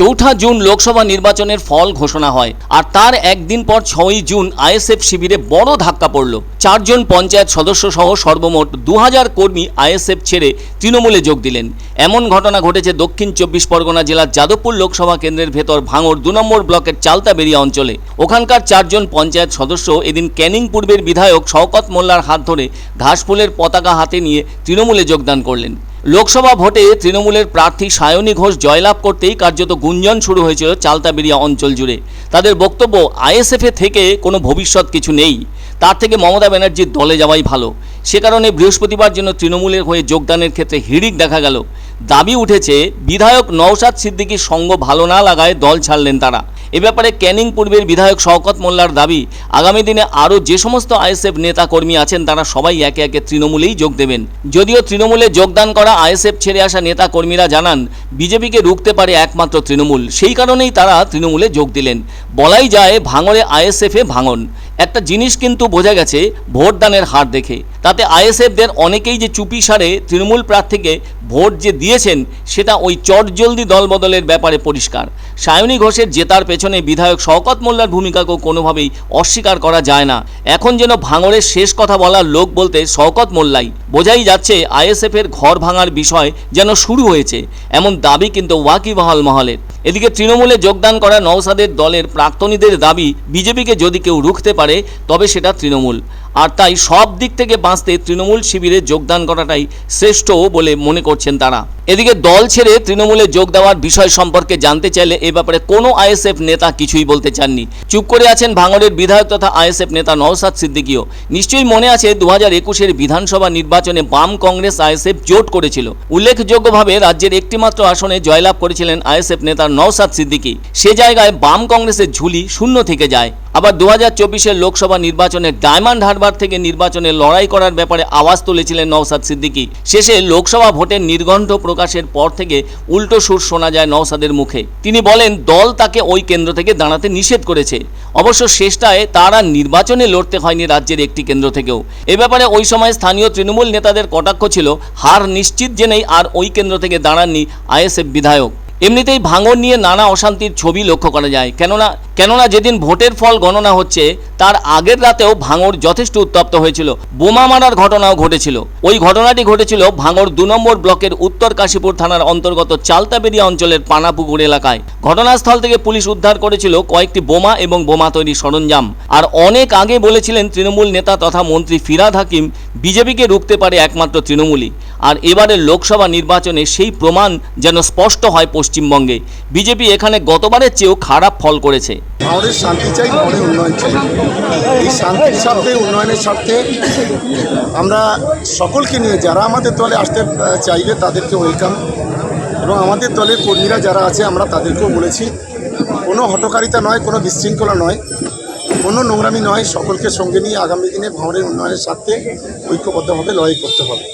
চৌঠা জুন লোকসভা নির্বাচনের ফল ঘোষণা হয় আর তার একদিন পর 6ই জুন আইএসএফ শিবিরে বড় ধাক্কা পড়ল। 4 জন পঞ্চায়েত সদস্য সহ সর্বমোট 2000 কর্মী আইএসএফ ছেড়ে তৃণমূলে যোগ দিলেন। এমন ঘটনা ঘটেছে দক্ষিণ 24 পরগনা জেলার যাদবপুর লোকসভা কেন্দ্রের ভেতর ভাঙড় 2 নম্বর ব্লকের চালতাবেরিয়া অঞ্চলে। ওখানকার 4 জন পঞ্চায়েত সদস্য এদিন ক্যানিং পূর্বের বিধায়ক শওকত মোল্লার হাত ধরে ঘাসফুলের পতাকা হাতে নিয়ে তৃণমূলে যোগদান করলেন। লোকসভা ভোটে তৃণমূলের প্রার্থী সায়নী ঘোষ জয়লাভ করতেই কার্যত গুঞ্জন শুরু হয়েছিল চালতাবেরিয়া অঞ্চল জুড়ে। তাদের বক্তব্য, আইএসএফে থেকে কোনো ভবিষ্যৎ কিছু নেই, তার থেকে মমতা ব্যানার্জির দলে যাওয়াই ভালো। সে কারণে বৃহস্পতিবার জন্য তৃণমূলের হয়ে যোগদানের ক্ষেত্রে হিড়িক দেখা গেল। দাবি উঠেছে বিধায়ক নওশাদ সিদ্দিকীর সঙ্গ ভালো না লাগায় দল ছাড়লেন তারা। এ ব্যাপারে ক্যানিং পূর্বের বিধায়ক শওকত মোল্লার দাবি, আগামী দিনে আরও যে সমস্ত আইএসএফ নেতা কর্মী আছেন তারা সবাই একে একে তৃণমূলেই যোগ দেবেন। যদিও তৃণমূলে যোগদান করা আইএসএফ ছেড়ে আসা নেতা কর্মীরা জানান বিজেপিকে রুখতে পারে একমাত্র তৃণমূল, সেই কারণেই তারা তৃণমূলে যোগ দিলেন। বলাই যায় ভাঙড়ে আইএসএফে ভাঙন। একটা জিনিস কিন্তু বোঝা গেছে ভোটদানের হার দেখে, তাতে আইএসএফদের অনেকেই যে চুপি সারে তৃণমূল প্রার্থীকে ভোট যে দিয়েছেন সেটা ওই চটজলদি দলবদলের ব্যাপারে পরিষ্কার। সায়নী ঘোষের জেতার পেছনে বিধায়ক শওকত মোল্লার ভূমিকাকেও কোনোভাবেই অস্বীকার করা যায় না। এখন যেন ভাঙড়ের শেষ কথা বলার লোক বলতে শওকত মোল্লাই। বোঝাই যাচ্ছে আইএসএফের ঘর ভাঙার বিষয় যেন শুরু হয়েছে, এমন দাবি কিন্তু ওয়াকিবহাল মহলের। এদিকে তৃণমূলে যোগদান করা নওশাদের দলের প্রাক্তনীদের দাবি, বিজেপিকে যদি কেউ রুখতে পারে তবে সেটা তৃণমূল, আর তাই সব দিক থেকে বাঁচতে তৃণমূল শিবিরে যোগদান করাটাই শ্রেষ্ঠ বলে মনে করছেন তারা। এদিকে দল ছেড়ে তৃণমূলে যোগ দেওয়ার বিষয় সম্পর্কে জানতে চাইলে এ ব্যাপারে কোনো আইএসএফ নেতা কিছুই বলতে চাননি। চুপ করে আছেন ভাঙড়ের বিধায়ক তথা আইএসএফ নেতা নওশাদ সিদ্দিকীও। নিশ্চয়ই মনে আছে 2021-এর বিধানসভা নির্বাচনে বাম কংগ্রেস আইএসএফ জোট করেছিল। উল্লেখযোগ্যভাবে রাজ্যের একটিমাত্র আসনে জয়লাভ করেছিলেন আইএসএফ নেতা নওশাদ সিদ্দিকী। সে জায়গায় বাম কংগ্রেসের ঝুলি শূন্য থেকে যায়। আবার 2024-এর লোকসভা নির্বাচনে ডায়মন্ড হারবার থেকে নির্বাচনে লড়াই করার ব্যাপারে আওয়াজ তুলেছিলেন নওশাদ সিদ্দিকী। শেষে লোকসভা ভোটের নির্ঘণ্ট প্রকাশের পর থেকে উল্টো সুর শোনা যায় নওশাদের মুখে। তিনি বলেন দল তাকে ওই কেন্দ্র থেকে দাঁড়াতে নিষেধ করেছে। অবশ্য শেষটায় তার আর নির্বাচনে লড়তে হয়নি রাজ্যের একটি কেন্দ্র থেকেও। এ ব্যাপারে ওই সময় স্থানীয় তৃণমূল নেতাদের কটাক্ষ ছিল, হার নিশ্চিত জেনেই আর ওই কেন্দ্র থেকে দাঁড়াননি আইএসএফ বিধায়ক। এমনিতেই ভাঙড় নিয়ে নানা অশান্তির ছবি লক্ষ্য করা যায়। কেননা যেদিন ভোটের ফল গণনা হচ্ছে তার আগের রাতেও ভাঙড় যথেষ্ট উত্তপ্ত হয়েছিল। বোমা মারার ঘটনাও ঘটেছিল। ওই ঘটনাটি ঘটেছিল ভাঙড় 2 নম্বর ব্লকের উত্তর কাশীপুর থানার অন্তর্গত চালতাবেরিয়া অঞ্চলের পানাপুকুর এলাকায়। ঘটনাস্থল থেকে পুলিশ উদ্ধার করেছিল কয়েকটি বোমা এবং বোমা তৈরির সরঞ্জাম। আর অনেক আগে বলেছিলেন তৃণমূল নেতা তথা মন্ত্রী ফিরহাদ হাকিম, বিজেপিকে রুখতে পারে একমাত্র তৃণমূলই। আর এবারের লোকসভা নির্বাচনে সেই প্রমাণ যেন স্পষ্ট হয় পশ্চিমবঙ্গে। বিজেপি এখানে গতবারের চেয়েও খারাপ ফল করেছে। ভাঙড়ের শান্তি চাই, ভাঙড়ের উন্নয়ন চাই। এই শান্তির স্বার্থে, উন্নয়নের স্বার্থে আমরা সকলকে নিয়ে যারা আমাদের দলে আসতে চাইবে তাদেরকে ওয়েলকাম, এবং আমাদের দলের কর্মীরা যারা আছে আমরা তাদেরকেও বলেছি কোনো হঠকারিতা নয়, কোনো বিশৃঙ্খলা নয়, কোনো নোংরামি নয়, সকলকে সঙ্গে নিয়ে আগামী দিনে ভাঙড়ের উন্নয়নের স্বার্থে ঐক্যবদ্ধভাবে লড়াই করতে হবে।